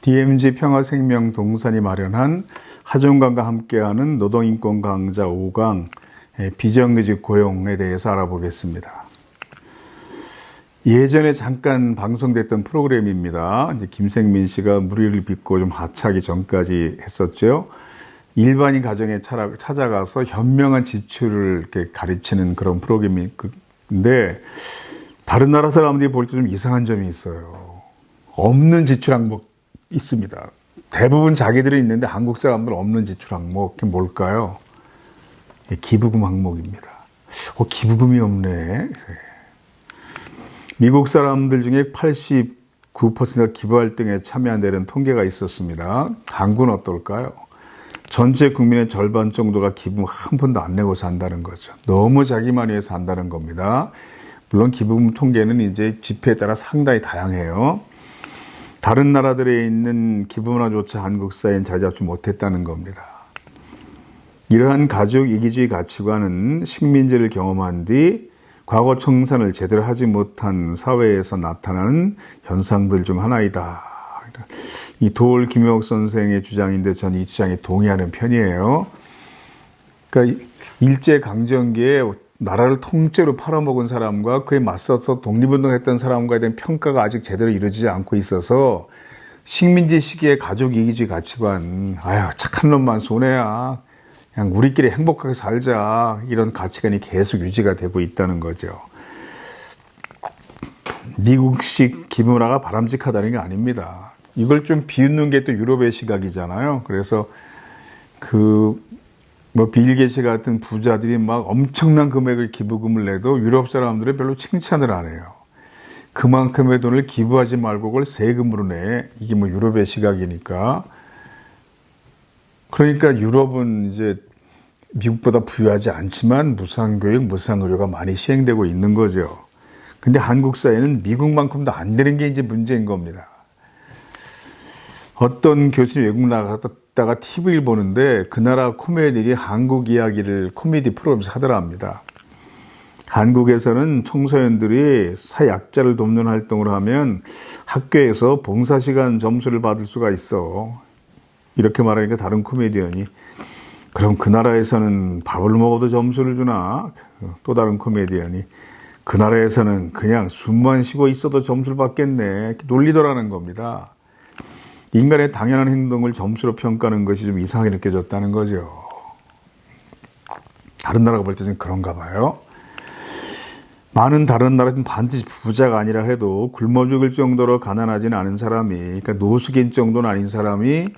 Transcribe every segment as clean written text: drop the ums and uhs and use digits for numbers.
DMZ 평화생명동산이 마련한 하종관과 함께하는 노동인권 강좌 5강 비정규직 고용에 대해서 알아보겠습니다. 예전에 잠깐 방송됐던 프로그램입니다. 이제 김생민 씨가 무리를 빚고 좀 하차하기 전까지 했었죠. 일반인 가정에 찾아가서 현명한 지출을 이렇게 가르치는 그런 프로그램인데, 다른 나라 사람들이 볼 때 좀 이상한 점이 있어요. 없는 지출 항목 있습니다. 대부분 자기들이 있는데 한국 사람들은 없는 지출 항목, 그게 뭘까요? 기부금 항목입니다. 기부금이 없네. 미국 사람들 중에 89%가 기부활동에 참여한다는 통계가 있었습니다. 한국은 어떨까요? 전체 국민의 절반 정도가 기부금 한 푼도 안 내고 산다는 거죠. 너무 자기만 위해서 산다는 겁니다. 물론 기부금 통계는 이제 지표에 따라 상당히 다양해요. 다른 나라들에 있는 기부문화조차 한국 사회엔 자리 잡지 못했다는 겁니다. 이러한 가족 이기주의 가치관은 식민지를 경험한 뒤 과거 청산을 제대로 하지 못한 사회에서 나타나는 현상들 중 하나이다. 이 도올 김영옥 선생의 주장인데 저는 이 주장에 동의하는 편이에요. 그러니까 일제강점기에 나라를 통째로 팔아먹은 사람과 그에 맞서서 독립운동했던 사람과에 대한 평가가 아직 제대로 이루어지지 않고 있어서 식민지 시기의 가족 이기주의 가치관, 착한 놈만 손해야, 그냥 우리끼리 행복하게 살자, 이런 가치관이 계속 유지가 되고 있다는 거죠. 미국식 기부문화가 바람직하다는 게 아닙니다. 이걸 좀 비웃는 게 또 유럽의 시각이잖아요. 그래서 빌 게이츠 같은 부자들이 막 엄청난 금액의 기부금을 내도 유럽 사람들은 별로 칭찬을 안 해요. 그만큼의 돈을 기부하지 말고 그걸 세금으로 내. 이게 유럽의 시각이니까. 그러니까 유럽은 이제 미국보다 부유하지 않지만 무상교육, 무상의료가 많이 시행되고 있는 거죠. 근데 한국 사회는 미국만큼도 안 되는 게 이제 문제인 겁니다. 어떤 교수님 외국 나갔다가 TV를 보는데 그 나라 코미디언이 한국 이야기를 코미디 프로그램에서 하더랍니다. 한국에서는 청소년들이 사약자를 돕는 활동을 하면 학교에서 봉사시간 점수를 받을 수가 있어. 이렇게 말하니까 다른 코미디언이 그럼 그 나라에서는 밥을 먹어도 점수를 주나? 또 다른 코미디언이 그 나라에서는 그냥 숨만 쉬고 있어도 점수를 받겠네. 이렇게 놀리더라는 겁니다. 인간의 당연한 행동을 점수로 평가하는 것이 좀 이상하게 느껴졌다는 거죠. 다른 나라가 볼 때 좀 그런가 봐요. 많은 다른 나라는 반드시 부자가 아니라 해도 굶어 죽을 정도로 가난하지는 않은 사람이, 그러니까 노숙인 정도는 아닌 사람이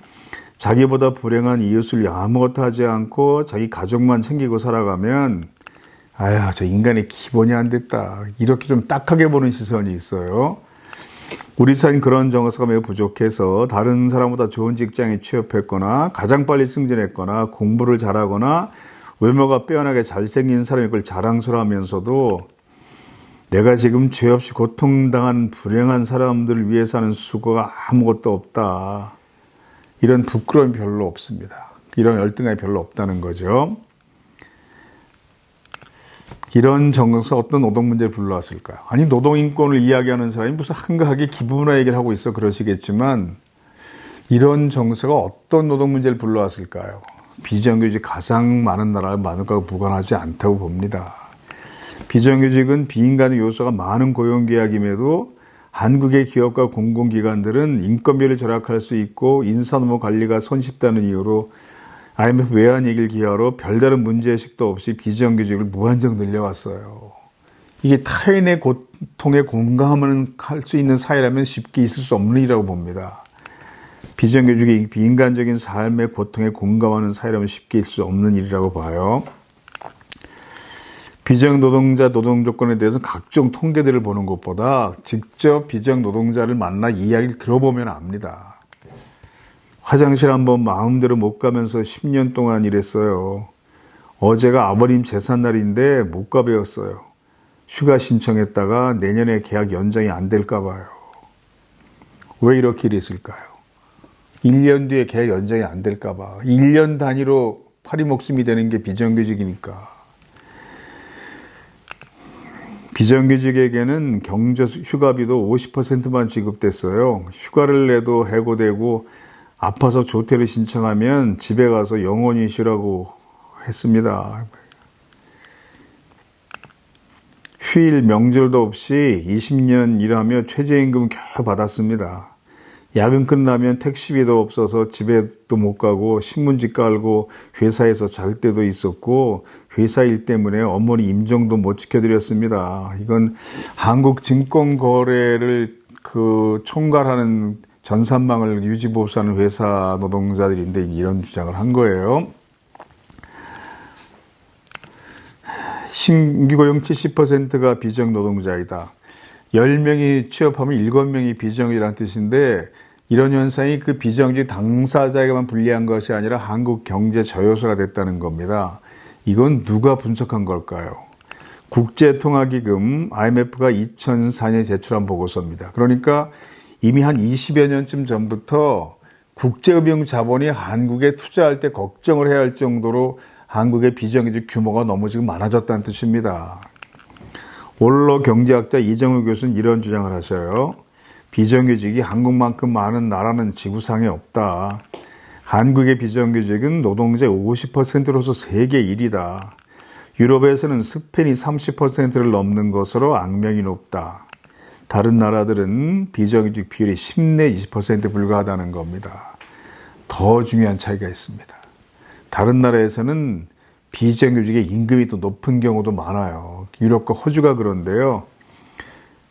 자기보다 불행한 이웃을 아무것도 하지 않고 자기 가족만 챙기고 살아가면 저 인간의 기본이 안 됐다. 이렇게 좀 딱하게 보는 시선이 있어요. 우리 사회는 그런 정서가 매우 부족해서 다른 사람보다 좋은 직장에 취업했거나 가장 빨리 승진했거나 공부를 잘하거나 외모가 빼어나게 잘생긴 사람이 그걸 자랑스러워하면서도 내가 지금 죄 없이 고통당한 불행한 사람들을 위해 사는 수고가 아무것도 없다. 이런 부끄러움이 별로 없습니다. 이런 열등감이 별로 없다는 거죠. 이런 정서 어떤 노동 문제를 불러왔을까요? 아니 노동인권을 이야기하는 사람이 무슨 한가하게 기부문화 얘기를 하고 있어 그러시겠지만 이런 정서가 어떤 노동 문제를 불러왔을까요? 비정규직 가장 많은 나라가 많은 것과 무관하지 않다고 봅니다. 비정규직은 비인간의 요소가 많은 고용계약임에도 한국의 기업과 공공기관들은 인건비를 절약할 수 있고 인사노무 관리가 손쉽다는 이유로 IMF 외환위기를 기하로 별다른 문제의식도 없이 비정규직을 무한정 늘려왔어요. 이게 타인의 고통에 공감을 할 수 있는 사회라면 쉽게 있을 수 없는 일이라고 봅니다. 비정규직이 비인간적인 삶의 고통에 공감하는 사회라면 쉽게 있을 수 없는 일이라고 봐요. 비정노동자 노동조건에 대해서 각종 통계들을 보는 것보다 직접 비정노동자를 만나 이야기를 들어보면 압니다. 화장실 한번 마음대로 못 가면서 10년 동안 일했어요. 어제가 아버님 제삿날인데 못 가배웠어요. 휴가 신청했다가 내년에 계약 연장이 안 될까 봐요. 왜 이렇게 일했을까요? 1년 뒤에 계약 연장이 안 될까 봐. 1년 단위로 파리 목숨이 되는 게 비정규직이니까. 비정규직에게는 경제 휴가비도 50%만 지급됐어요. 휴가를 내도 해고되고 아파서 조퇴를 신청하면 집에 가서 영원히 쉬라고 했습니다. 휴일 명절도 없이 20년 일하며 최저임금 겨우 받았습니다. 야근 끝나면 택시비도 없어서 집에도 못 가고 신문지 깔고 회사에서 잘 때도 있었고 회사 일 때문에 어머니 임종도 못 지켜드렸습니다. 이건 한국증권거래를 총괄하는 전산망을 유지보수하는 회사 노동자들인데 이런 주장을 한 거예요. 신규 고용 70%가 비정노동자이다. 10명이 취업하면 7명이 비정규직이라는 뜻인데 이런 현상이 그 비정규직 당사자에게만 불리한 것이 아니라 한국 경제 저요소가 됐다는 겁니다. 이건 누가 분석한 걸까요? 국제통화기금 IMF가 2004년에 제출한 보고서입니다. 그러니까 이미 한 20여 년쯤 전부터 국제금융 자본이 한국에 투자할 때 걱정을 해야 할 정도로 한국의 비정규직 규모가 너무 지금 많아졌다는 뜻입니다. 원로 경제학자 이정우 교수는 이런 주장을 하셔요. 비정규직이 한국만큼 많은 나라는 지구상에 없다. 한국의 비정규직은 노동자의 50%로서 세계 1위다. 유럽에서는 스페인이 30%를 넘는 것으로 악명이 높다. 다른 나라들은 비정규직 비율이 10 내지 20%에 불과하다는 겁니다. 더 중요한 차이가 있습니다. 다른 나라에서는 비정규직의 임금이 또 높은 경우도 많아요. 유럽과 호주가 그런데요.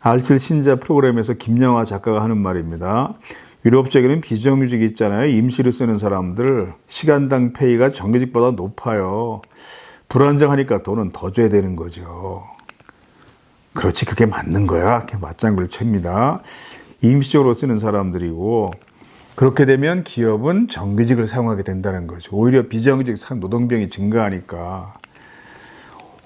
알쓸 신자 프로그램에서 김영하 작가가 하는 말입니다. 유럽 쪽에는 비정규직이 있잖아요. 임시로 쓰는 사람들. 시간당 페이가 정규직보다 높아요. 불안정하니까 돈은 더 줘야 되는 거죠. 그렇지, 그게 맞는 거야. 이렇게 맞장구를 칩니다. 임시적으로 쓰는 사람들이고 그렇게 되면 기업은 정규직을 사용하게 된다는 거죠. 오히려 비정규직 노동비용이 증가하니까.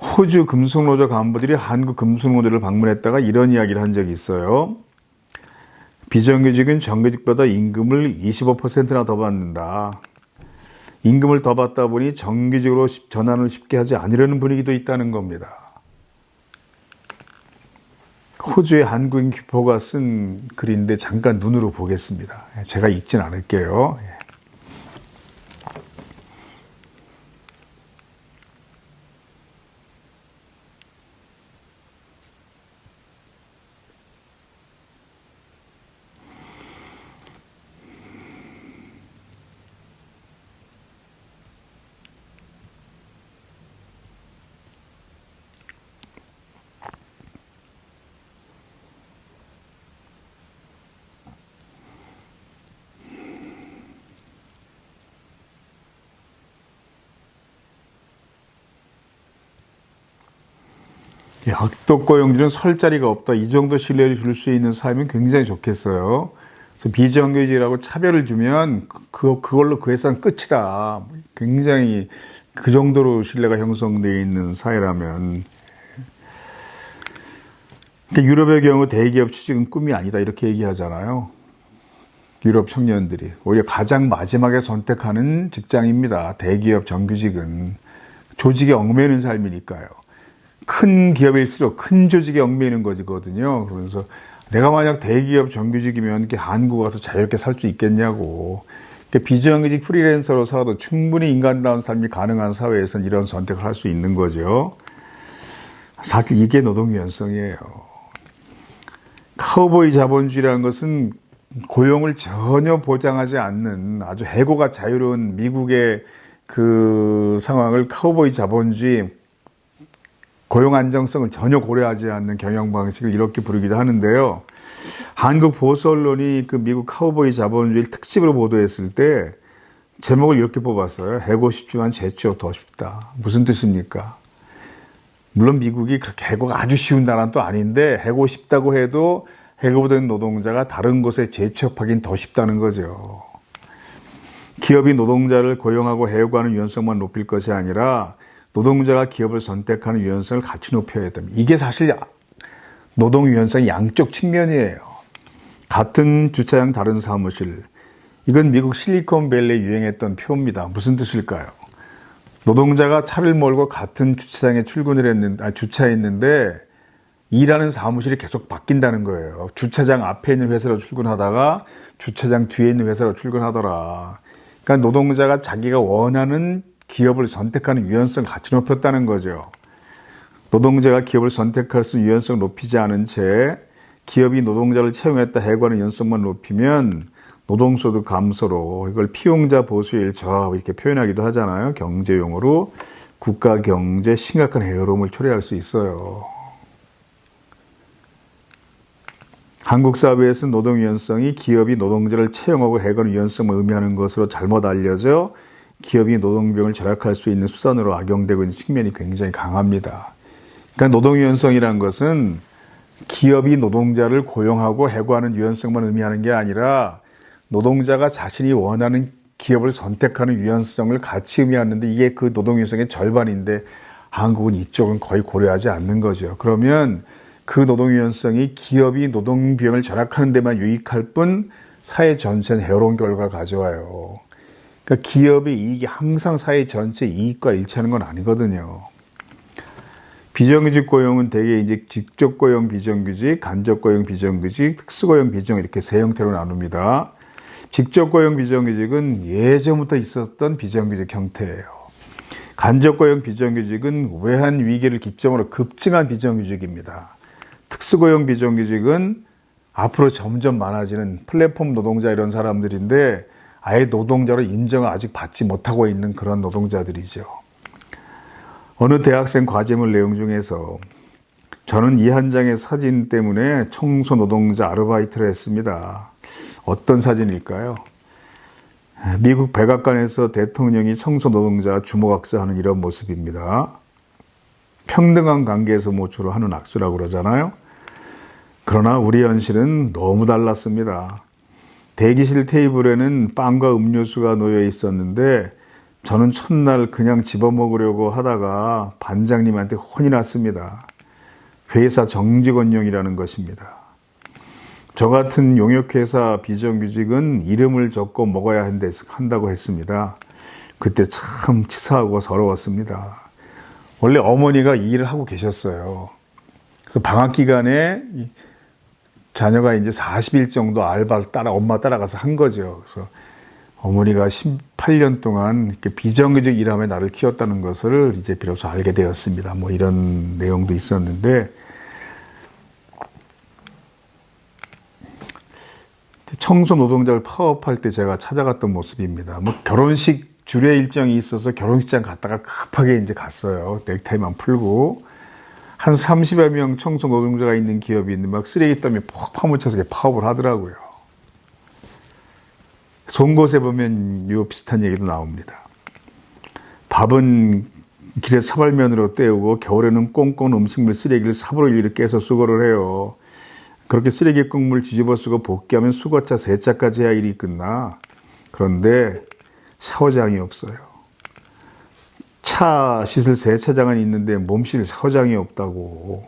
호주 금속노조 간부들이 한국 금속노조를 방문했다가 이런 이야기를 한 적이 있어요. 비정규직은 정규직보다 임금을 25%나 더 받는다. 임금을 더 받다 보니 정규직으로 전환을 쉽게 하지 않으려는 분위기도 있다는 겁니다. 호주의 한국인 교포가 쓴 글인데 잠깐 눈으로 보겠습니다. 제가 읽진 않을게요. 악덕고용주는 설 자리가 없다. 이 정도 신뢰를 줄 수 있는 사회면 굉장히 좋겠어요. 그래서 비정규직이라고 차별을 주면 그걸로 그 회사는 끝이다. 굉장히 그 정도로 신뢰가 형성되어 있는 사회라면. 그러니까 유럽의 경우 대기업 취직은 꿈이 아니다. 이렇게 얘기하잖아요. 유럽 청년들이. 오히려 가장 마지막에 선택하는 직장입니다. 대기업 정규직은. 조직에 얽매이는 삶이니까요. 큰 기업일수록 큰 조직에 얽매이는 거거든요. 그러면서 내가 만약 대기업 정규직이면 이렇게 한국 와서 자유롭게 살 수 있겠냐고. 비정규직 프리랜서로 살아도 충분히 인간다운 삶이 가능한 사회에서는 이런 선택을 할 수 있는 거죠. 사실 이게 노동 유연성이에요. 카우보이 자본주의라는 것은 고용을 전혀 보장하지 않는 아주 해고가 자유로운 미국의 그 상황을 카우보이 자본주의, 고용 안정성을 전혀 고려하지 않는 경영 방식을 이렇게 부르기도 하는데요. 한국 보수 언론이 그 미국 카우보이 자본주의를 특집으로 보도했을 때 제목을 이렇게 뽑았어요. 해고 쉽지만 재취업 더 쉽다. 무슨 뜻입니까? 물론 미국이 그렇게 해고가 아주 쉬운 나라는 또 아닌데 해고 쉽다고 해도 해고된 노동자가 다른 곳에 재취업하기는 더 쉽다는 거죠. 기업이 노동자를 고용하고 해고하는 유연성만 높일 것이 아니라 노동자가 기업을 선택하는 유연성을 같이 높여야 됩니다. 이게 사실 노동 유연성의 양쪽 측면이에요. 같은 주차장 다른 사무실. 이건 미국 실리콘밸리에 유행했던 표입니다. 무슨 뜻일까요? 노동자가 차를 몰고 같은 주차장에 주차했는데 일하는 사무실이 계속 바뀐다는 거예요. 주차장 앞에 있는 회사로 출근하다가 주차장 뒤에 있는 회사로 출근하더라. 그러니까 노동자가 자기가 원하는 기업을 선택하는 유연성을 같이 높였다는 거죠. 노동자가 기업을 선택할 수 있는 유연성을 높이지 않은 채 기업이 노동자를 채용했다 해고하는 유연성만 높이면 노동소득 감소로, 이걸 피용자 보수의 일처 이렇게 표현하기도 하잖아요. 경제용어로. 국가 경제에 심각한 해로움을 초래할 수 있어요. 한국 사회에서는 노동 유연성이 기업이 노동자를 채용하고 해고하는 유연성을 의미하는 것으로 잘못 알려져 기업이 노동비용을 절약할 수 있는 수단으로 악용되고 있는 측면이 굉장히 강합니다. 그러니까 노동 유연성이라는 것은 기업이 노동자를 고용하고 해고하는 유연성만 의미하는 게 아니라 노동자가 자신이 원하는 기업을 선택하는 유연성을 같이 의미하는데 이게 그 노동 유연성의 절반인데 한국은 이쪽은 거의 고려하지 않는 거죠. 그러면 그 노동 유연성이 기업이 노동 비용을 절약하는 데만 유익할 뿐 사회 전체는 해로운 결과를 가져와요. 그러니까 기업의 이익이 항상 사회 전체 이익과 일치하는 건 아니거든요. 비정규직 고용은 대개 이제 직접 고용 비정규직, 간접 고용 비정규직, 특수 고용 비정 이렇게 세 형태로 나눕니다. 직접 고용 비정규직은 예전부터 있었던 비정규직 형태예요. 간접 고용 비정규직은 외환 위기를 기점으로 급증한 비정규직입니다. 특수 고용 비정규직은 앞으로 점점 많아지는 플랫폼 노동자 이런 사람들인데 아예 노동자로 인정을 아직 받지 못하고 있는 그런 노동자들이죠. 어느 대학생 과제물 내용 중에서 저는 이 한 장의 사진 때문에 청소 노동자 아르바이트를 했습니다. 어떤 사진일까요? 미국 백악관에서 대통령이 청소 노동자 주목악수하는 이런 모습입니다. 평등한 관계에서 모처로 하는 악수라고 그러잖아요. 그러나 우리 현실은 너무 달랐습니다. 대기실 테이블에는 빵과 음료수가 놓여 있었는데 저는 첫날 그냥 집어먹으려고 하다가 반장님한테 혼이 났습니다. 회사 정직원용이라는 것입니다. 저 같은 용역회사 비정규직은 이름을 적고 먹어야 한다고 했습니다. 그때 참 치사하고 서러웠습니다. 원래 어머니가 이 일을 하고 계셨어요. 그래서 방학 기간에 자녀가 이제 40일 정도 알바를 엄마 따라가서 한 거죠. 그래서 어머니가 18년 동안 이렇게 비정규직 일하며 나를 키웠다는 것을 이제 비로소 알게 되었습니다. 뭐 이런 내용도 있었는데, 청소 노동자를 파업할 때 제가 찾아갔던 모습입니다. 뭐 결혼식 주례 일정이 있어서 결혼식장 갔다가 급하게 이제 갔어요. 넥타이만 풀고. 한 30여 명 청소 노동자가 있는 기업이 있는데 막 쓰레기 더미에 폭 파묻혀서 파업을 하더라고요. 송곳에 보면 이 비슷한 얘기도 나옵니다. 밥은 길에서 사발면으로 때우고 겨울에는 꽁꽁 음식물 쓰레기를 삽으로 일일이 깨서 수거를 해요. 그렇게 쓰레기 국물 뒤집어 쓰고 볶기하면 수거차, 세차까지 해야 일이 끝나. 그런데 샤워장이 없어요. 차 씻을 세차장은 있는데 몸 씻을 샤워장이 없다고.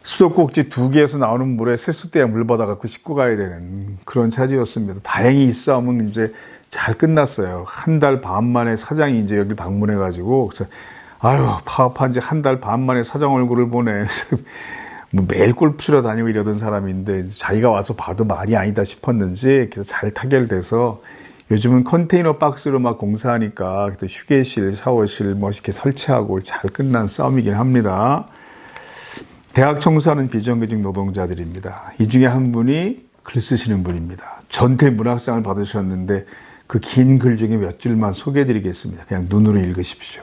수도꼭지 2개에서 나오는 물에 세숫대에 물 받아갖고 씻고 가야 되는 그런 차지였습니다. 다행히 이 싸움은 이제 잘 끝났어요. 한 달 반 만에 사장이 이제 여기 방문해가지고, 그래서, 아유, 파업한 지 한 달 반 만에 사장 얼굴을 보네. 뭐 매일 골프 치러 다니고 이러던 사람인데 자기가 와서 봐도 말이 아니다 싶었는지 그래서 잘 타결돼서 요즘은 컨테이너 박스로 막 공사하니까 휴게실, 샤워실 뭐 이렇게 설치하고 잘 끝난 싸움이긴 합니다. 대학 청소하는 비정규직 노동자들입니다. 이 중에 한 분이 글 쓰시는 분입니다. 전태 문학상을 받으셨는데 그 긴 글 중에 몇 줄만 소개해드리겠습니다. 그냥 눈으로 읽으십시오.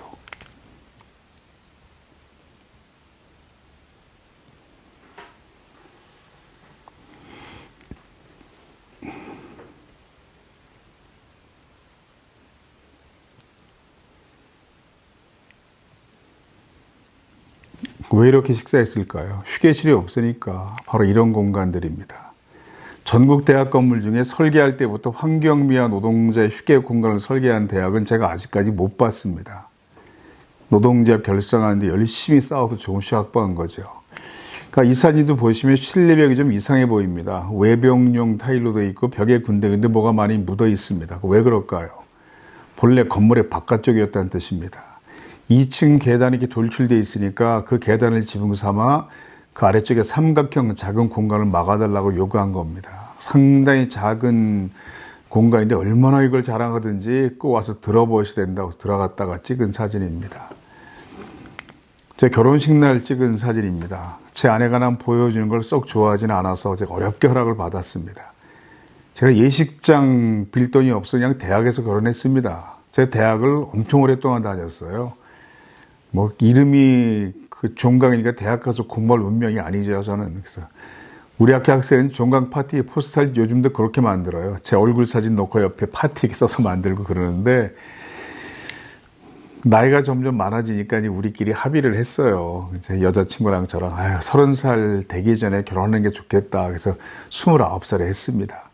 왜 이렇게 식사했을까요? 휴게실이 없으니까 바로 이런 공간들입니다. 전국 대학 건물 중에 설계할 때부터 환경미화 노동자의 휴게 공간을 설계한 대학은 제가 아직까지 못 봤습니다. 노동조합 결성하는데 열심히 싸워서 조금씩 확보한 거죠. 그러니까 이 사진도 보시면 실내벽이 좀 이상해 보입니다. 외벽용 타일로 되어 있고 벽에 군데군데 뭐가 많이 묻어 있습니다. 왜 그럴까요? 본래 건물의 바깥쪽이었다는 뜻입니다. 2층 계단이 이렇게 돌출되어 있으니까 그 계단을 지붕 삼아 그 아래쪽에 삼각형 작은 공간을 막아달라고 요구한 겁니다. 상당히 작은 공간인데 얼마나 이걸 자랑하든지 꼭 와서 들어보셔야 된다고 들어갔다가 찍은 사진입니다. 제 결혼식 날 찍은 사진입니다. 제 아내가 난 보여주는 걸 썩 좋아하지는 않아서 제가 어렵게 허락을 받았습니다. 제가 예식장 빌 돈이 없어 그냥 대학에서 결혼했습니다. 제 대학을 엄청 오랫동안 다녔어요. 뭐 이름이 그 종강이니까 대학 가서 공부할 운명이 아니죠, 저는. 그래서 우리 학교 학생은 종강 파티 포스터를 요즘도 그렇게 만들어요. 제 얼굴 사진 놓고 옆에 파티 써서 만들고 그러는데 나이가 점점 많아지니까 이제 우리끼리 합의를 했어요. 제 여자친구랑 저랑 30살 되기 전에 결혼하는 게 좋겠다. 그래서 29살에 했습니다.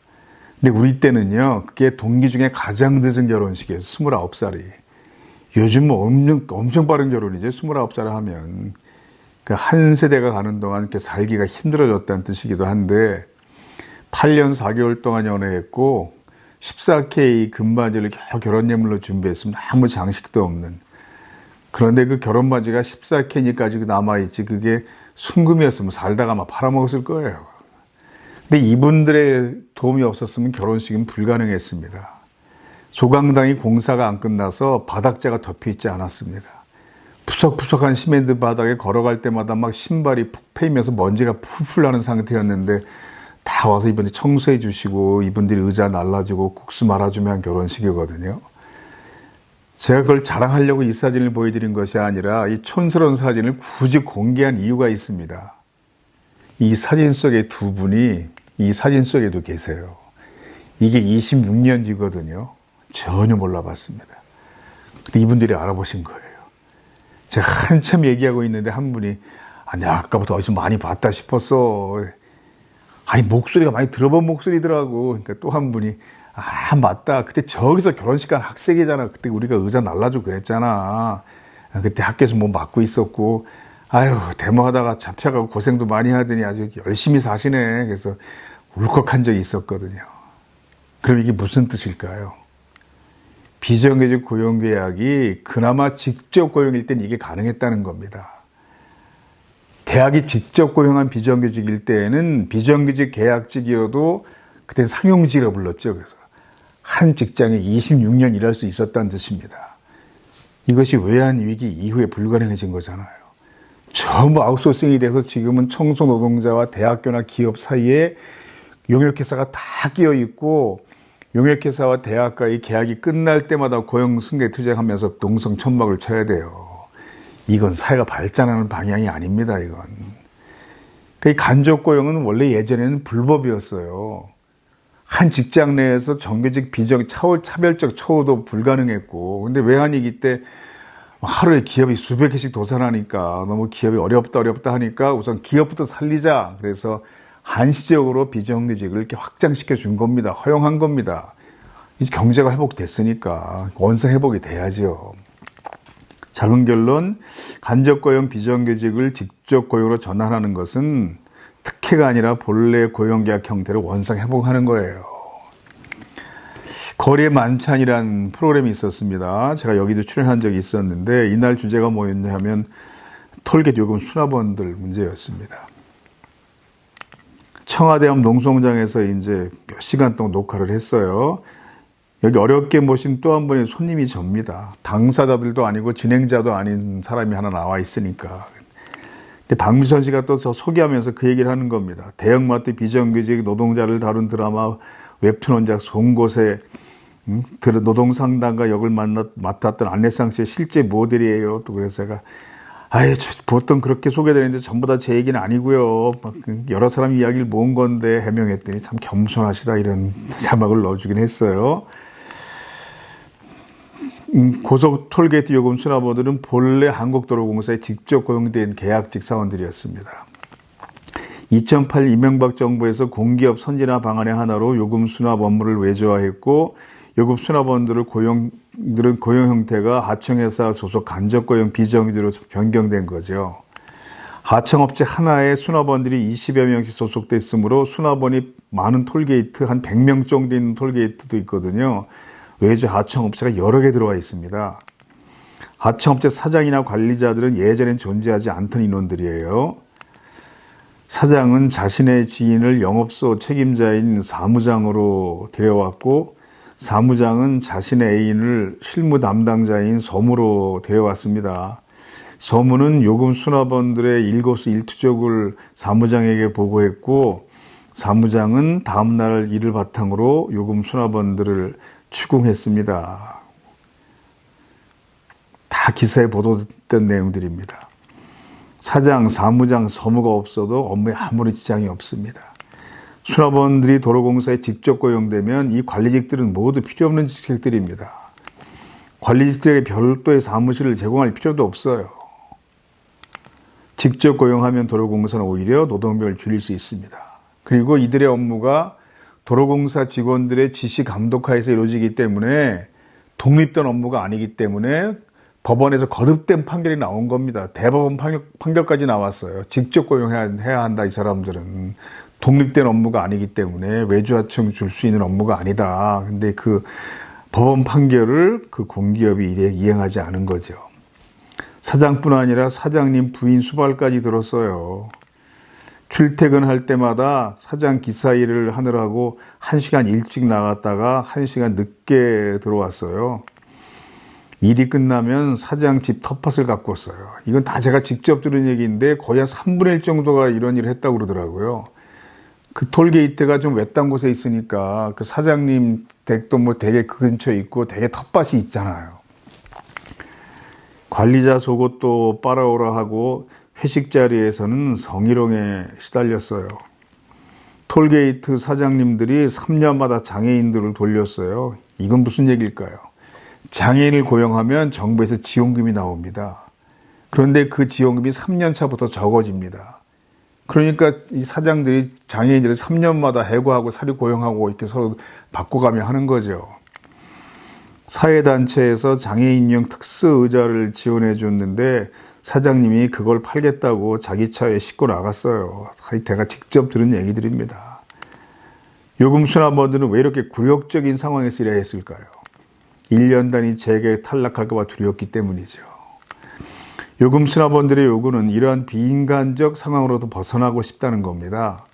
근데 우리 때는요, 그게 동기 중에 가장 늦은 결혼식이에요. 29살이. 요즘은 엄청 빠른 결혼이죠. 29살을 하면. 그러니까 한 세대가 가는 동안 이렇게 살기가 힘들어졌다는 뜻이기도 한데, 8년 4개월 동안 연애했고, 14K 금바지를 결혼 예물로 준비했으면 아무 장식도 없는. 그런데 그 결혼 바지가 14K니까 아직 남아있지. 그게 순금이었으면 살다가 막 팔아먹었을 거예요. 근데 이분들의 도움이 없었으면 결혼식은 불가능했습니다. 소강당이 공사가 안 끝나서 바닥재가 덮여있지 않았습니다. 푸석푸석한 시멘트 바닥에 걸어갈 때마다 막 신발이 푹 패이면서 먼지가 풀풀 나는 상태였는데 다 와서 이분들이 청소해 주시고 이분들이 의자 날라주고 국수 말아주며 한 결혼식이거든요. 제가 그걸 자랑하려고 이 사진을 보여드린 것이 아니라 이 촌스러운 사진을 굳이 공개한 이유가 있습니다. 이 사진 속의 두 분이 이 사진 속에도 계세요. 이게 26년 뒤거든요. 전혀 몰라봤습니다. 근데 이분들이 알아보신 거예요. 제가 한참 얘기하고 있는데 한 분이 내가 아까부터 어디서 많이 봤다 싶었어. 목소리가 많이 들어본 목소리더라고. 그러니까 또 한 분이 맞다. 그때 저기서 결혼식 간 학생이잖아. 그때 우리가 의자 날라주고 그랬잖아. 그때 학교에서 뭐 맡고 있었고 데모하다가 잡혀가고 고생도 많이 하더니 아주 열심히 사시네. 그래서 울컥한 적이 있었거든요. 그럼 이게 무슨 뜻일까요? 비정규직 고용계약이 그나마 직접 고용일 땐 이게 가능했다는 겁니다. 대학이 직접 고용한 비정규직일 때에는 비정규직 계약직이어도 그때 상용직이라고 불렀죠. 그래서 한 직장에 26년 일할 수 있었다는 뜻입니다. 이것이 외환위기 이후에 불가능해진 거잖아요. 전부 아웃소싱이 돼서 지금은 청소 노동자와 대학교나 기업 사이에 용역회사가 다 끼어 있고 용역회사와 대학과의 계약이 끝날 때마다 고용 승계 투쟁하면서 농성천막을 쳐야 돼요. 이건 사회가 발전하는 방향이 아닙니다. 이건. 그 간접 고용은 원래 예전에는 불법이었어요. 한 직장 내에서 정규직 차별적 처우도 불가능했고, 근데 외환위기 때 하루에 기업이 수백 개씩 도산하니까 너무 기업이 어렵다 하니까 우선 기업부터 살리자. 그래서 한시적으로 비정규직을 이렇게 확장시켜 준 겁니다. 허용한 겁니다. 이제 경제가 회복됐으니까 원상 회복이 돼야죠. 작은 결론, 간접 고용 비정규직을 직접 고용으로 전환하는 것은 특혜가 아니라 본래 고용계약 형태로 원상 회복하는 거예요. 거리의 만찬이란 프로그램이 있었습니다. 제가 여기도 출연한 적이 있었는데 이날 주제가 뭐였냐면 톨게이트 요금 수납원들 문제였습니다. 청와대 앞 농성장에서 이제 몇 시간 동안 녹화를 했어요. 여기 어렵게 모신 또 한 분의 손님이 접니다. 당사자들도 아니고 진행자도 아닌 사람이 하나 나와 있으니까. 근데 박미선 씨가 또 저 소개하면서 그 얘기를 하는 겁니다. 대형마트 비정규직 노동자를 다룬 드라마 웹툰 원작 송곳의 노동상담가 역을 맡았던 안내상 씨의 실제 모델이에요. 또 그래서 제가 보통 그렇게 소개되는데 전부 다 제 얘기는 아니고요. 여러 사람 이야기를 모은 건데 해명했더니 참 겸손하시다 이런 자막을 넣어주긴 했어요. 고속 톨게이트 요금 수납원들은 본래 한국도로공사에 직접 고용된 계약직 사원들이었습니다. 2008 이명박 정부에서 공기업 선진화 방안의 하나로 요금 수납 업무를 외주화했고 요금 수납원들은 고용 형태가 하청회사 소속 간접고용 비정규직으로 변경된 거죠. 하청업체 하나에 수납원들이 20여 명씩 소속돼 있으므로 수납원이 많은 톨게이트, 한 100명 정도 있는 톨게이트도 있거든요. 외주 하청업체가 여러 개 들어와 있습니다. 하청업체 사장이나 관리자들은 예전엔 존재하지 않던 인원들이에요. 사장은 자신의 지인을 영업소 책임자인 사무장으로 데려왔고, 사무장은 자신의 애인을 실무 담당자인 서무로 데려왔습니다. 서무는 요금 수납원들의 일거수일투족을 사무장에게 보고했고, 사무장은 다음날 일을 바탕으로 요금 수납원들을 추궁했습니다. 다 기사에 보도됐던 내용들입니다. 사장, 사무장, 서무가 없어도 업무에 아무런 지장이 없습니다. 수납원들이 도로공사에 직접 고용되면 이 관리직들은 모두 필요 없는 직책들입니다. 관리직들에게 별도의 사무실을 제공할 필요도 없어요. 직접 고용하면 도로공사는 오히려 노동비를 줄일 수 있습니다. 그리고 이들의 업무가 도로공사 직원들의 지시 감독하에서 이루어지기 때문에 독립된 업무가 아니기 때문에 법원에서 거듭된 판결이 나온 겁니다. 대법원 판결까지 나왔어요. 직접 고용해야 한다, 이 사람들은. 독립된 업무가 아니기 때문에 외주하청 줄 수 있는 업무가 아니다. 근데 그 법원 판결을 그 공기업이 이행하지 않은 거죠. 사장뿐 아니라 사장님 부인 수발까지 들었어요. 출퇴근할 때마다 사장 기사 일을 하느라고 1시간 일찍 나갔다가 1시간 늦게 들어왔어요. 일이 끝나면 사장 집 텃밭을 가꿨어요. 이건 다 제가 직접 들은 얘기인데 거의 한 3분의 1 정도가 이런 일을 했다고 그러더라고요. 그 톨게이트가 좀 외딴 곳에 있으니까 그 사장님 댁도 뭐 되게 그 근처에 있고 되게 텃밭이 있잖아요. 관리자 속옷도 빨아오라 하고 회식 자리에서는 성희롱에 시달렸어요. 톨게이트 사장님들이 3년마다 장애인들을 돌렸어요. 이건 무슨 얘기일까요? 장애인을 고용하면 정부에서 지원금이 나옵니다. 그런데 그 지원금이 3년 차부터 적어집니다. 그러니까 이 사장들이 장애인들을 3년마다 해고하고 사리 고용하고 이렇게 서로 바꿔가며 하는 거죠. 사회단체에서 장애인용 특수의자를 지원해 줬는데 사장님이 그걸 팔겠다고 자기 차에 싣고 나갔어요. 제가 직접 들은 얘기들입니다. 요금 수납원들은 왜 이렇게 굴욕적인 상황에서 일해야 했을까요? 1년 단위 재계 탈락할까 봐 두려웠기 때문이죠. 요금 수납원들의 요구는 이러한 비인간적 상황으로도 벗어나고 싶다는 겁니다.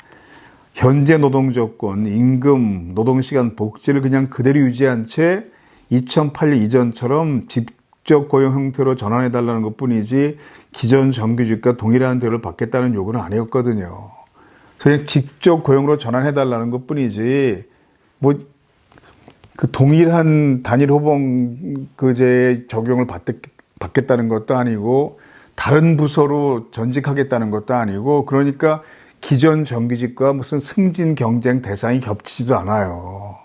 현재 노동 조건, 임금, 노동시간, 복지를 그냥 그대로 유지한 채 2008년 이전처럼 직접 고용 형태로 전환해달라는 것뿐이지 기존 정규직과 동일한 대우를 받겠다는 요구는 아니었거든요. 그냥 직접 고용으로 전환해달라는 것뿐이지 뭐 그 동일한 단일 호봉제의 적용을 받겠다는 것도 아니고 다른 부서로 전직하겠다는 것도 아니고 그러니까 기존 정규직과 무슨 승진 경쟁 대상이 겹치지도 않아요.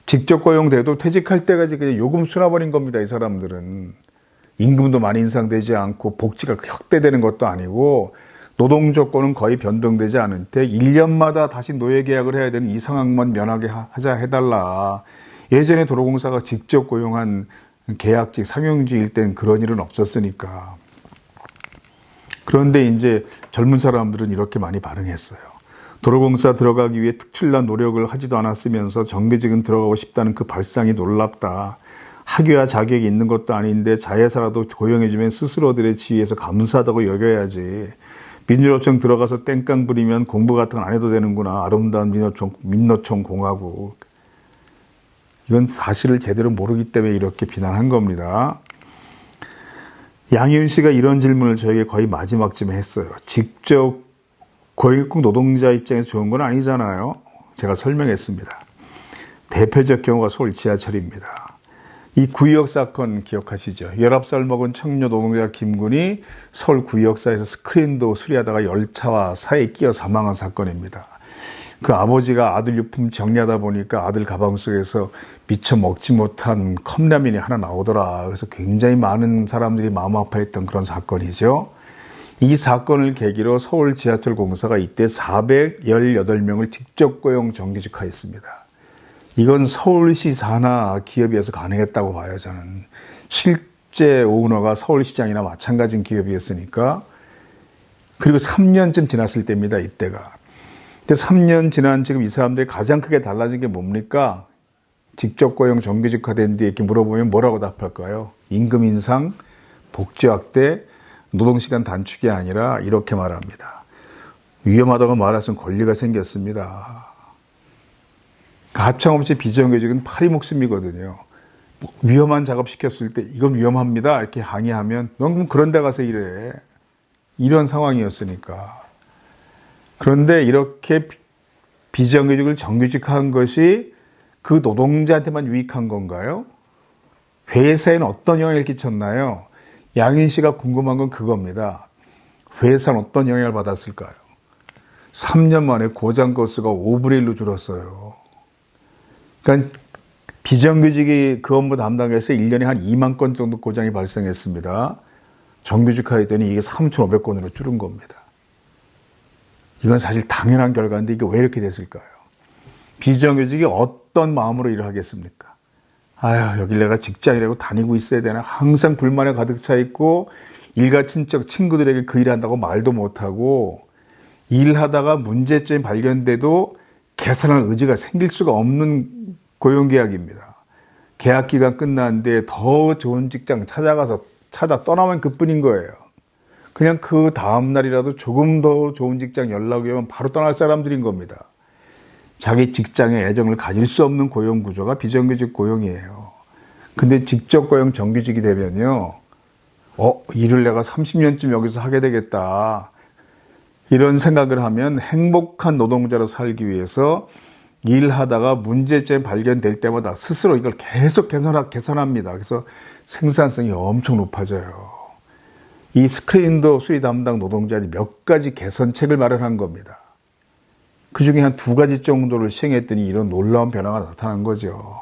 직접 고용돼도 퇴직할 때까지 그냥 요금 수납원인 겁니다. 이 사람들은. 임금도 많이 인상되지 않고 복지가 확대되는 것도 아니고 노동 조건은 거의 변동되지 않은 때 1년마다 다시 노예 계약을 해야 되는 이 상황만 면하게 해달라. 예전에 도로공사가 직접 고용한 계약직, 상용직일 땐 그런 일은 없었으니까. 그런데 이제 젊은 사람들은 이렇게 많이 반응했어요. 도로공사 들어가기 위해 특출난 노력을 하지도 않았으면서 정규직은 들어가고 싶다는 그 발상이 놀랍다. 학위와 자격이 있는 것도 아닌데 자회사라도 고용해주면 스스로들의 지위에서 감사하다고 여겨야지. 민주노총 들어가서 땡깡 부리면 공부 같은 건 안 해도 되는구나. 아름다운 민노총 공화국. 이건 사실을 제대로 모르기 때문에 이렇게 비난한 겁니다. 양희은 씨가 이런 질문을 저에게 거의 마지막쯤에 했어요. 직접 고용국 노동자 입장에서 좋은 건 아니잖아요. 제가 설명했습니다. 대표적 경우가 서울 지하철입니다. 이 구의역 사건 기억하시죠? 19살 먹은 청년 노동자 김군이 서울 구의역사에서 스크린도 수리하다가 열차와 사이에 끼어 사망한 사건입니다. 그 아버지가 아들 유품 정리하다 보니까 아들 가방 속에서 미처 먹지 못한 컵라면이 하나 나오더라. 그래서 굉장히 많은 사람들이 마음 아파했던 그런 사건이죠. 이 사건을 계기로 서울 지하철 공사가 이때 418명을 직접 고용 정규직화했습니다. 이건 서울시 산하 기업이어서 가능했다고 봐요, 저는. 실제 오너가 서울시장이나 마찬가지인 기업이었으니까. 그리고 3년쯤 지났을 때입니다, 이때가. 근데 3년 지난 지금 이 사람들이 가장 크게 달라진 게 뭡니까? 직접 고용 정규직화된 뒤에 이렇게 물어보면 뭐라고 답할까요? 임금 인상, 복지확대, 노동시간 단축이 아니라 이렇게 말합니다. 위험하다고 말할 수 있는 권리가 생겼습니다. 하청업체 비정규직은 파리 목숨이거든요. 위험한 작업 시켰을 때 이건 위험합니다 이렇게 항의하면 넌 그런 데 가서 일해. 이런 상황이었으니까. 그런데 이렇게 비정규직을 정규직화한 것이 그 노동자한테만 유익한 건가요? 회사에는 어떤 영향을 끼쳤나요? 양인 씨가 궁금한 건 그겁니다. 회사는 어떤 영향을 받았을까요? 3년 만에 고장 건수가 5분의 1로 줄었어요. 그러니까 비정규직이 그 업무 담당해서 1년에 한 2만 건 정도 고장이 발생했습니다. 정규직화했더니 이게 3,500건으로 줄은 겁니다. 이건 사실 당연한 결과인데 이게 왜 이렇게 됐을까요? 비정규직이 어떤 마음으로 일을 하겠습니까? 아유, 여기 내가 직장이라고 다니고 있어야 되나? 항상 불만에 가득 차 있고 일가 친척 친구들에게 그 일한다고 말도 못하고 일하다가 문제점이 발견돼도 개선할 의지가 생길 수가 없는 고용계약입니다. 계약기간 끝났는데 더 좋은 직장 찾아 떠나면 그뿐인 거예요. 그냥 그 다음날이라도 조금 더 좋은 직장 연락이 오면 바로 떠날 사람들인 겁니다. 자기 직장에 애정을 가질 수 없는 고용 구조가 비정규직 고용이에요. 근데 직접 고용 정규직이 되면요. 일을 내가 30년쯤 여기서 하게 되겠다. 이런 생각을 하면 행복한 노동자로 살기 위해서 일하다가 문제점이 발견될 때마다 스스로 이걸 계속 개선합니다. 그래서 생산성이 엄청 높아져요. 이 스크린도 수리 담당 노동자들이 몇 가지 개선책을 마련한 겁니다. 그중에 한 2가지 정도를 시행했더니 이런 놀라운 변화가 나타난 거죠.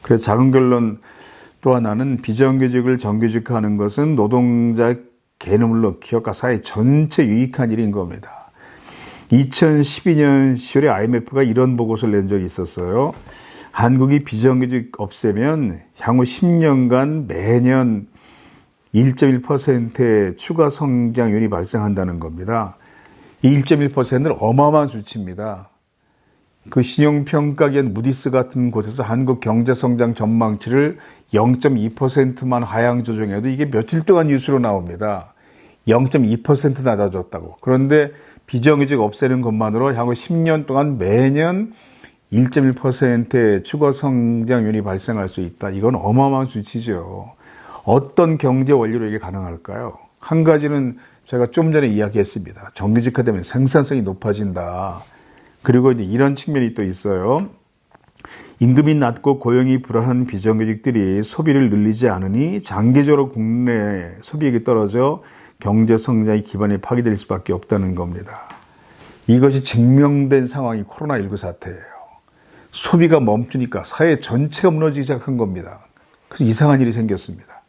그래서 작은 결론 또 하나는 비정규직을 정규직화하는 것은 노동자 개는 물론 기업과 사회 전체 유익한 일인 겁니다. 2012년 10월에 IMF가 이런 보고서를 낸 적이 있었어요. 한국이 비정규직 없애면 향후 10년간 매년 1.1%의 추가 성장률이 발생한다는 겁니다. 이 1.1%는 어마어마한 수치입니다. 그 신용평가기관 무디스 같은 곳에서 한국 경제성장 전망치를 0.2%만 하향 조정해도 이게 며칠 동안 뉴스로 나옵니다. 0.2% 낮아졌다고. 그런데 비정규직 없애는 것만으로 향후 10년 동안 매년 1.1%의 추가 성장률이 발생할 수 있다. 이건 어마어마한 수치죠. 어떤 경제 원리로 이게 가능할까요? 한 가지는 제가 좀 전에 이야기했습니다. 정규직화되면 생산성이 높아진다. 그리고 이제 이런 측면이 또 있어요. 임금이 낮고 고용이 불안한 비정규직들이 소비를 늘리지 않으니 장기적으로 국내 소비액이 떨어져 경제 성장의 기반이 파괴될 수밖에 없다는 겁니다. 이것이 증명된 상황이 코로나19 사태예요. 소비가 멈추니까 사회 전체가 무너지기 시작한 겁니다. 그래서 이상한 일이 생겼습니다.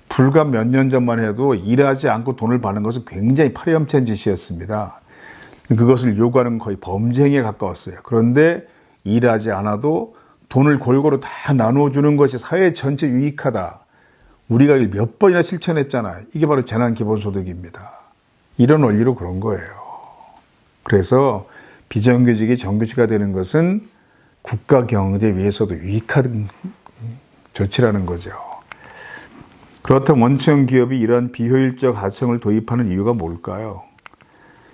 불과 몇 년 전만 해도 일하지 않고 돈을 버는 것은 굉장히 파렴치한 짓이었습니다. 그것을 요구하는 거의 범죄 행위에 가까웠어요. 그런데 일하지 않아도 돈을 골고루 다 나눠주는 것이 사회 전체 유익하다. 우리가 몇 번이나 실천했잖아요. 이게 바로 재난기본소득입니다. 이런 원리로 그런 거예요. 그래서 비정규직이 정규직화 되는 것은 국가 경제에 위해서도 유익한 조치라는 거죠. 그렇다면 원청 기업이 이런 비효율적 하청을 도입하는 이유가 뭘까요?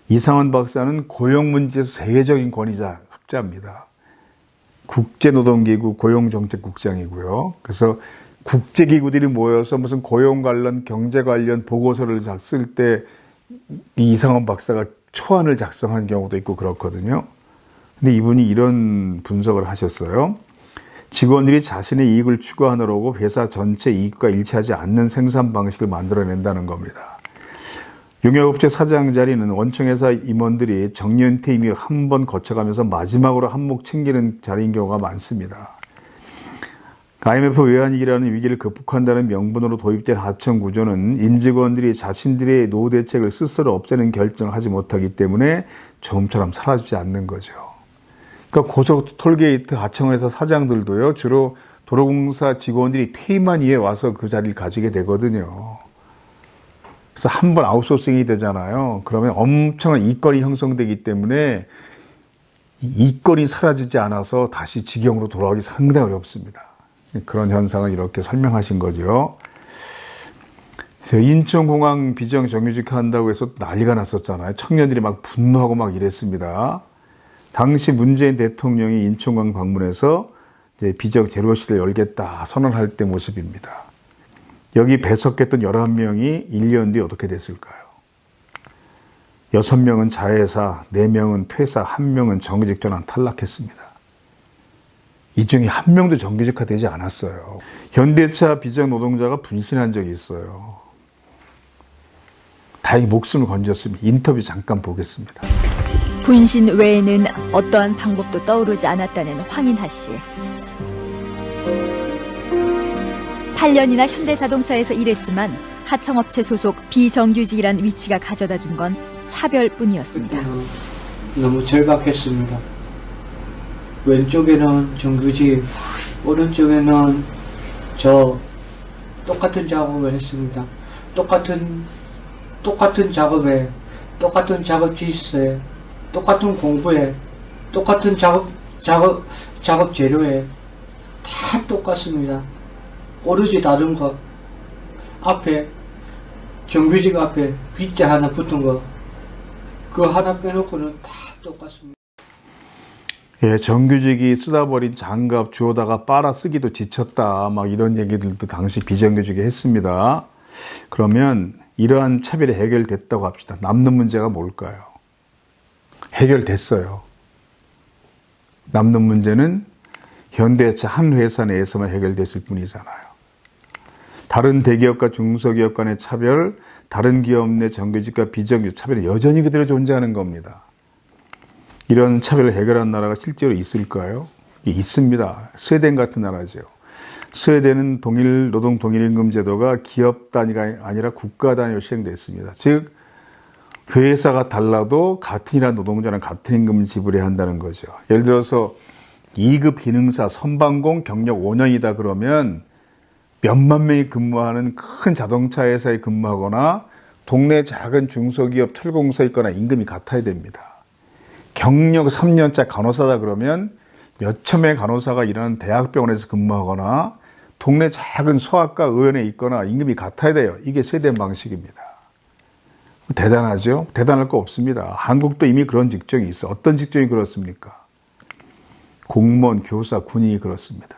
이상원 박사는 고용 문제에서 세계적인 권위자입니다. 국제노동기구 고용정책국장이고요. 그래서 국제기구들이 모여서 무슨 고용 관련, 경제 관련 보고서를 쓸 때 이상원 박사가 초안을 작성한 경우도 있고 그렇거든요. 근데 이분이 이런 분석을 하셨어요. 직원들이 자신의 이익을 추구하느라고 회사 전체 이익과 일치하지 않는 생산 방식을 만들어낸다는 겁니다. 용역업체 사장 자리는 원청회사 임원들이 정년퇴임이 한 번 거쳐가면서 마지막으로 한몫 챙기는 자리인 경우가 많습니다. IMF 외환위기라는 위기를 극복한다는 명분으로 도입된 하청 구조는 임직원들이 자신들의 노후 대책을 스스로 없애는 결정을 하지 못하기 때문에 처음처럼 사라지지 않는 거죠. 그러니까 고속톨게이트 하청회사 사장들도요, 주로 도로공사 직원들이 퇴임한 이후에 와서 그 자리를 가지게 되거든요. 그래서 한 번 아웃소싱이 되잖아요. 그러면 엄청난 이권이 형성되기 때문에 이권이 사라지지 않아서 다시 직영으로 돌아오기 상당히 어렵습니다. 그런 현상을 이렇게 설명하신 거죠. 인천공항 비정규직 한다고 해서 난리가 났었잖아요. 청년들이 막 분노하고 막 이랬습니다. 당시 문재인 대통령이 인천공항 방문해서 이제 비정 제로시를 열겠다 선언할 때 모습입니다. 여기 배석했던 11명이 1년 뒤에 어떻게 됐을까요? 6명은 자회사, 4명은 퇴사, 1명은 정규직 전환 탈락했습니다. 이 중에 1명도 정규직화되지 않았어요. 현대차 비정 노동자가 분신한 적이 있어요. 다행히 목숨을 건졌습니다. 인터뷰 잠깐 보겠습니다. 분신 외에는 어떠한 방법도 떠오르지 않았다는 황인하 씨. 8년이나 현대자동차에서 일했지만 하청업체 소속 비정규직이란 위치가 가져다 준 건 차별뿐이었습니다. 너무 절박했습니다. 왼쪽에는 정규직, 오른쪽에는 저 똑같은 작업을 했습니다. 똑같은 작업에, 똑같은 작업 지시서에, 똑같은 공부에, 똑같은 작업 재료에 다 똑같습니다. 오로지 다른 거, 앞에 정규직 앞에 빗자 하나 붙은 거, 그 하나 빼놓고는 다 똑같습니다. 예, 정규직이 쓰다 버린 장갑 주워다가 빨아 쓰기도 지쳤다. 막 이런 얘기들도 당시 비정규직이 했습니다. 그러면 이러한 차별이 해결됐다고 합시다. 남는 문제가 뭘까요? 해결됐어요. 남는 문제는 현대차 한 회사 내에서만 해결됐을 뿐이잖아요. 다른 대기업과 중소기업 간의 차별, 다른 기업 내 정규직과 비정규직 차별이 여전히 그대로 존재하는 겁니다. 이런 차별을 해결한 나라가 실제로 있을까요? 있습니다. 스웨덴 같은 나라죠. 스웨덴은 노동 동일임금 제도가 기업 단위가 아니라 국가 단위로 시행됐습니다. 즉 회사가 달라도 같은 일한 노동자는 같은 임금을 지불해야 한다는 거죠. 예를 들어서 2급 기능사 선방공 경력 5년이다 그러면 몇만 명이 근무하는 큰 자동차 회사에 근무하거나 동네 작은 중소기업 철공소에 있거나 임금이 같아야 됩니다. 경력 3년차 간호사다 그러면 몇천 명의 간호사가 일하는 대학병원에서 근무하거나 동네 작은 소아과 의원에 있거나 임금이 같아야 돼요. 이게 스웨덴 방식입니다. 대단하죠? 대단할 거 없습니다. 한국도 이미 그런 직종이 있어. 어떤 직종이 그렇습니까? 공무원, 교사, 군인이 그렇습니다.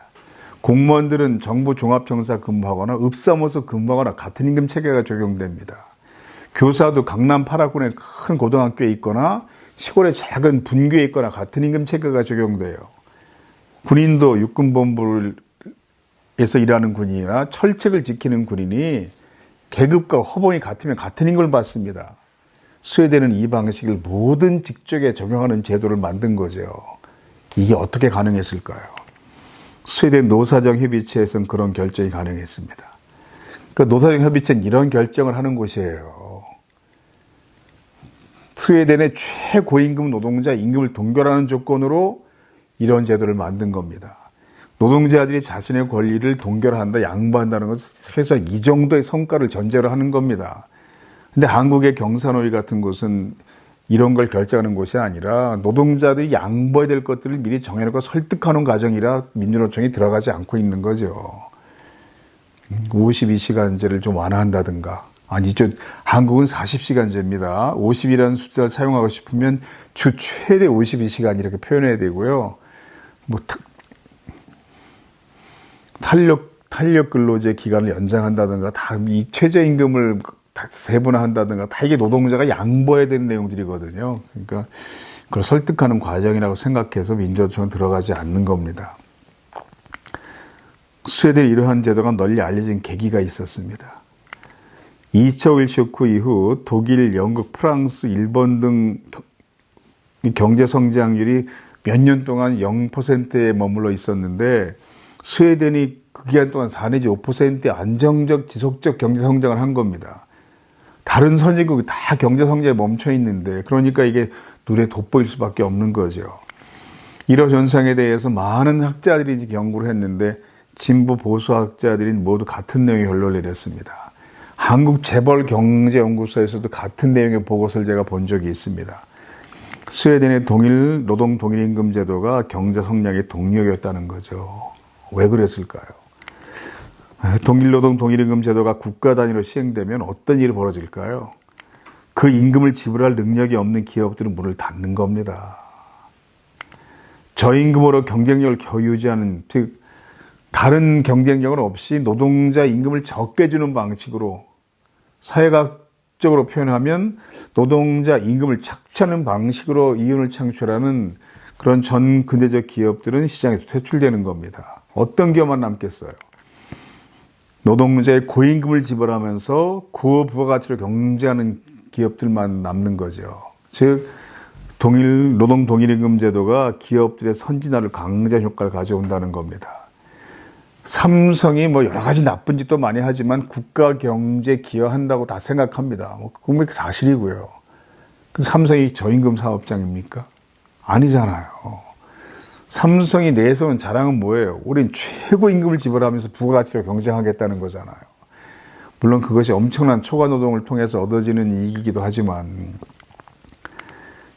공무원들은 정부 종합청사 근무하거나 읍사무소 근무하거나 같은 임금 체계가 적용됩니다. 교사도 강남 8학군의 큰 고등학교에 있거나 시골의 작은 분교에 있거나 같은 임금 체계가 적용돼요. 군인도 육군본부에서 일하는 군인이나 철책을 지키는 군인이 계급과 호봉이 같으면 같은 임금을 받습니다. 스웨덴은 이 방식을 모든 직종에 적용하는 제도를 만든 거죠. 이게 어떻게 가능했을까요? 스웨덴 노사정 협의체에서는 그런 결정이 가능했습니다. 그 노사정 협의체는 이런 결정을 하는 곳이에요. 스웨덴의 최고임금 노동자 임금을 동결하는 조건으로 이런 제도를 만든 겁니다. 노동자들이 자신의 권리를 동결한다, 양보한다는 것은 최소 이 정도의 성과를 전제로 하는 겁니다. 근데 한국의 경사노위 같은 곳은 이런 걸 결정하는 곳이 아니라 노동자들이 양보해야 될 것들을 미리 정해놓고 설득하는 과정이라 민주노총이 들어가지 않고 있는 거죠. 52시간제를 좀 완화한다든가. 아니죠. 한국은 40시간제입니다. 50이라는 숫자를 사용하고 싶으면 주 최대 52시간 이렇게 표현해야 되고요. 탄력 근로제 기간을 연장한다든가 다 이 최저임금을 세분화한다든가 다 이게 노동자가 양보해야 되는 내용들이거든요. 그러니까 그걸 설득하는 과정이라고 생각해서 민주노총은 들어가지 않는 겁니다. 스웨덴 이러한 제도가 널리 알려진 계기가 있었습니다. 2차 오일 쇼크 이후 독일, 영국, 프랑스, 일본 등 경제 성장률이 몇 년 동안 0%에 머물러 있었는데 스웨덴이 그 기간 동안 4 내지 5%의 안정적 지속적 경제 성장을 한 겁니다. 다른 선진국이 다 경제 성장에 멈춰 있는데 그러니까 이게 눈에 돋보일 수밖에 없는 거죠. 이런 현상에 대해서 많은 학자들이 연구를 했는데 진보 보수 학자들이 모두 같은 내용의 결론을 내렸습니다. 한국재벌경제연구소에서도 같은 내용의 보고서를 제가 본 적이 있습니다. 스웨덴의 노동 동일임금 제도가 경제 성장의 동력이었다는 거죠. 왜 그랬을까요? 동일노동 동일임금 제도가 국가 단위로 시행되면 어떤 일이 벌어질까요? 그 임금을 지불할 능력이 없는 기업들은 문을 닫는 겁니다. 저임금으로 경쟁력을 유지하는, 즉 다른 경쟁력은 없이 노동자 임금을 적게 주는 방식으로, 사회학적으로 표현하면 노동자 임금을 착취하는 방식으로 이윤을 창출하는 그런 전 근대적 기업들은 시장에서 퇴출되는 겁니다. 어떤 기업만 남겠어요? 노동자의 고임금을 지불하면서 고부가가치로 경쟁하는 기업들만 남는 거죠. 즉 동일 노동 동일임금 제도가 기업들의 선진화를 강제하는 효과를 가져온다는 겁니다. 삼성이 뭐 여러 가지 나쁜 짓도 많이 하지만 국가 경제에 기여한다고 다 생각합니다. 그건 사실이고요. 삼성이 저임금 사업장입니까? 아니잖아요. 삼성이 내세운 자랑은 뭐예요? 우린 최고 임금을 지불하면서 부가가치로 경쟁하겠다는 거잖아요. 물론 그것이 엄청난 초과 노동을 통해서 얻어지는 이익이기도 하지만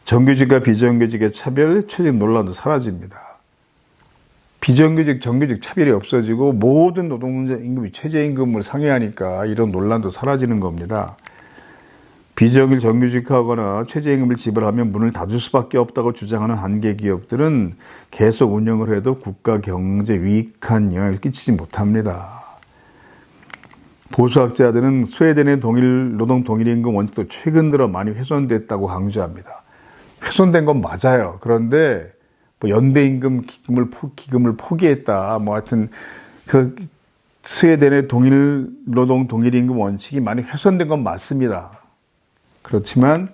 정규직과 비정규직의 차별, 최저임금 논란도 사라집니다. 비정규직, 정규직 차별이 없어지고 모든 노동자 임금이 최저임금을 상회하니까 이런 논란도 사라지는 겁니다. 비정규직, 정규직하거나 최저임금을 지불하면 문을 닫을 수밖에 없다고 주장하는 한계 기업들은 계속 운영을 해도 국가 경제에 유익한 영향을 끼치지 못합니다. 보수학자들은 스웨덴의 노동 동일임금 원칙도 최근 들어 많이 훼손됐다고 강조합니다. 훼손된 건 맞아요. 그런데 뭐 연대임금 기금을 포기했다. 뭐 하여튼 그 스웨덴의 노동 동일임금 원칙이 많이 훼손된 건 맞습니다. 그렇지만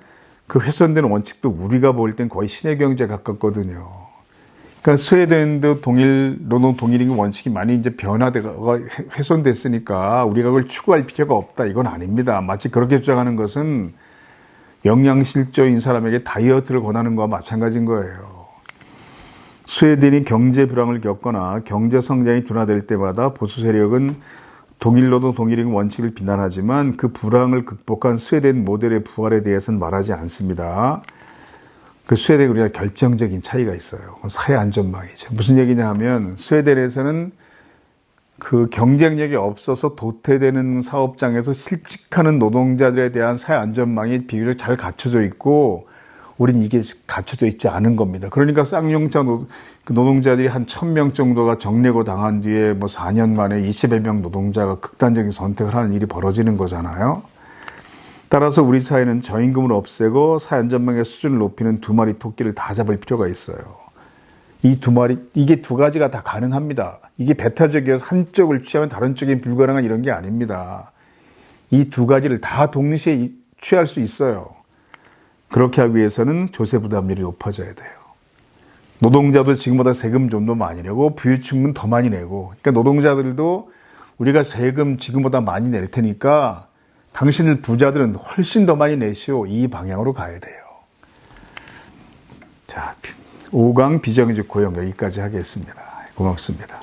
그 훼손된 원칙도 우리가 볼 땐 거의 신의 경제에 가깝거든요. 그러니까 스웨덴도 노동 동일임금 원칙이 많이 이제 변화되고 훼손됐으니까 우리가 그걸 추구할 필요가 없다. 이건 아닙니다. 마치 그렇게 주장하는 것은 영양실조인 사람에게 다이어트를 권하는 것과 마찬가지인 거예요. 스웨덴이 경제 불황을 겪거나 경제 성장이 둔화될 때마다 보수 세력은 동일노동 동일임금 원칙을 비난하지만 그 불황을 극복한 스웨덴 모델의 부활에 대해서는 말하지 않습니다. 그 스웨덴과 우리가 결정적인 차이가 있어요. 사회 안전망이죠. 무슨 얘기냐 하면 스웨덴에서는 그 경쟁력이 없어서 도태되는 사업장에서 실직하는 노동자들에 대한 사회 안전망이 비교적 잘 갖춰져 있고 우린 이게 갖춰져 있지 않은 겁니다. 그러니까 쌍용차 노동자들이 한 1000명 정도가 정례고 당한 뒤에 뭐 4년 만에 20여 명 노동자가 극단적인 선택을 하는 일이 벌어지는 거잖아요. 따라서 우리 사회는 저임금을 없애고 사회 안전망의 수준을 높이는 두 마리 토끼를 다 잡을 필요가 있어요. 이게 두 가지가 다 가능합니다. 이게 배타적이어서 한쪽을 취하면 다른 쪽이 불가능한 이런 게 아닙니다. 이 두 가지를 다 동시에 취할 수 있어요. 그렇게 하기 위해서는 조세 부담률이 높아져야 돼요. 노동자도 지금보다 세금 좀 더 많이 내고 부유층은 더 많이 내고, 그러니까 노동자들도 우리가 세금 지금보다 많이 낼 테니까 당신들 부자들은 훨씬 더 많이 내시오. 이 방향으로 가야 돼요. 자, 5강 비정규직 고용 여기까지 하겠습니다. 고맙습니다.